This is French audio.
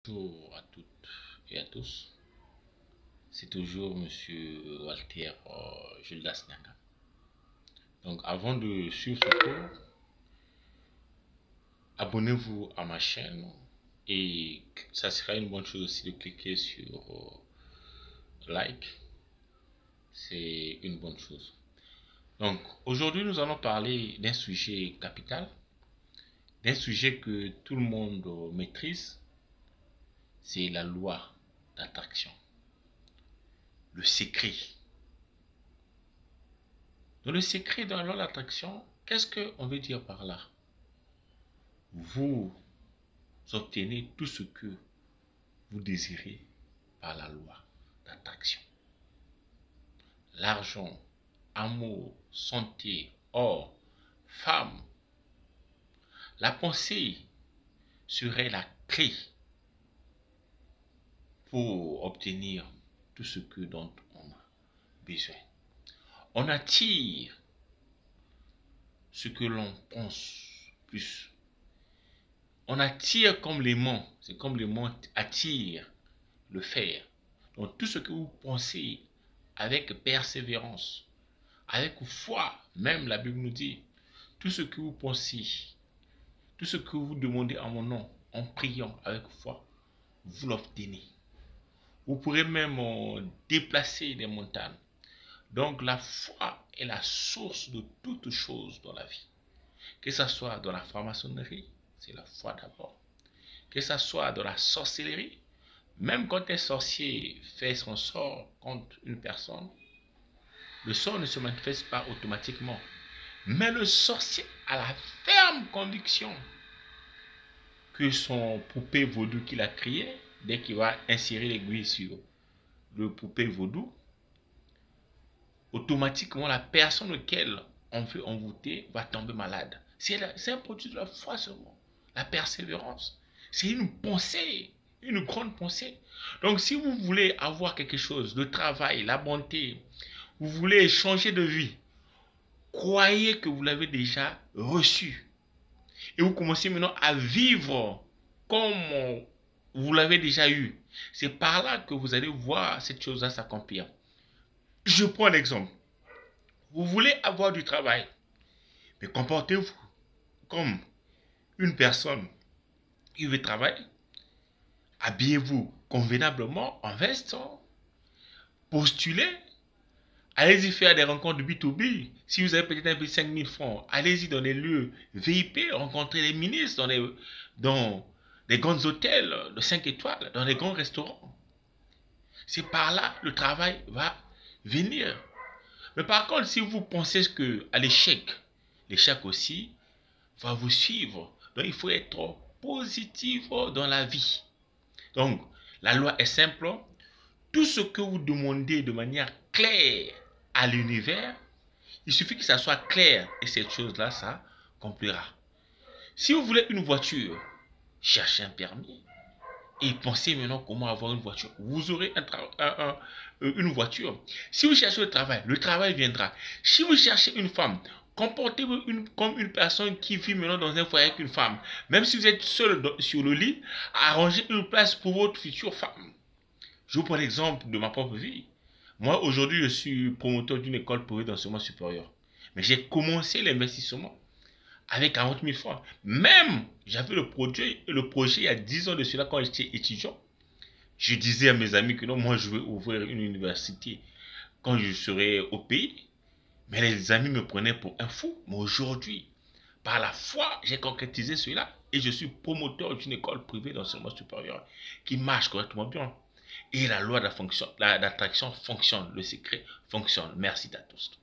Bonjour à toutes et à tous, c'est toujours Monsieur Walter Gildas Nyanga. Donc avant de suivre ce cours, abonnez-vous à ma chaîne et ça sera une bonne chose aussi de cliquer sur like, c'est une bonne chose. Donc aujourd'hui nous allons parler d'un sujet capital, d'un sujet que tout le monde maîtrise, c'est la loi d'attraction. Le secret. Dans le secret de la loi d'attraction, qu'est-ce qu'on veut dire par là? Vous obtenez tout ce que vous désirez par la loi d'attraction. L'argent, amour, santé, or, femme. La pensée serait la clé pour obtenir tout ce dont on a besoin. On attire ce que l'on pense plus. On attire comme l'aimant. C'est comme l'aimant attire le fer. Donc tout ce que vous pensez avec persévérance, avec foi, même la Bible nous dit, tout ce que vous pensez, tout ce que vous demandez en mon nom, en priant avec foi, vous l'obtenez. Vous pourrez même déplacer des montagnes. Donc la foi est la source de toutes choses dans la vie. Que ce soit dans la franc-maçonnerie, c'est la foi d'abord. Que ce soit dans la sorcellerie, même quand un sorcier fait son sort contre une personne, le sort ne se manifeste pas automatiquement. Mais le sorcier a la ferme conviction que son poupée vaudou qu'il a créé, dès qu'il va insérer l'aiguille sur le poupée vaudou, automatiquement la personne auquel on veut envoûter va tomber malade. C'est un produit de la foi seulement. La persévérance. C'est une pensée, une grande pensée. Donc si vous voulez avoir quelque chose, le travail, la bonté, vous voulez changer de vie, croyez que vous l'avez déjà reçu. Et vous commencez maintenant à vivre comme vous l'avez déjà eu. C'est par là que vous allez voir cette chose-là s'accomplir. Je prends l'exemple. Vous voulez avoir du travail, mais comportez-vous comme une personne qui veut travailler. Habillez-vous convenablement, en veste, postulez. Allez-y faire des rencontres de B2B. Si vous avez peut-être un peu 5 000 francs, allez-y dans des lieux VIP, rencontrer les ministres dans des grands hôtels de 5 étoiles, dans des grands restaurants. C'est par là que le travail va venir. Mais par contre, si vous pensez que à l'échec aussi va vous suivre. Donc il faut être positif dans la vie. Donc la loi est simple. Tout ce que vous demandez de manière claire à l'univers, il suffit que ça soit clair et cette chose-là, ça accomplira. Si vous voulez une voiture, cherchez un permis et pensez maintenant comment avoir une voiture. Vous aurez une voiture. Si vous cherchez le travail viendra. Si vous cherchez une femme, comportez-vous comme une personne qui vit maintenant dans un foyer avec une femme. Même si vous êtes seul sur le lit, arrangez une place pour votre future femme. Je vous prends l'exemple de ma propre vie. Moi, aujourd'hui, je suis promoteur d'une école privée d'enseignement supérieur. Mais j'ai commencé l'investissement avec 40 000 francs. Même, j'avais le projet il y a 10 ans de cela quand j'étais étudiant. Je disais à mes amis que non, moi je vais ouvrir une université quand je serai au pays. Mais les amis me prenaient pour un fou. Mais aujourd'hui, par la foi, j'ai concrétisé cela. Et je suis promoteur d'une école privée d'enseignement supérieur qui marche correctement bien. Et la loi d'attraction fonctionne. Le secret fonctionne. Merci à tous.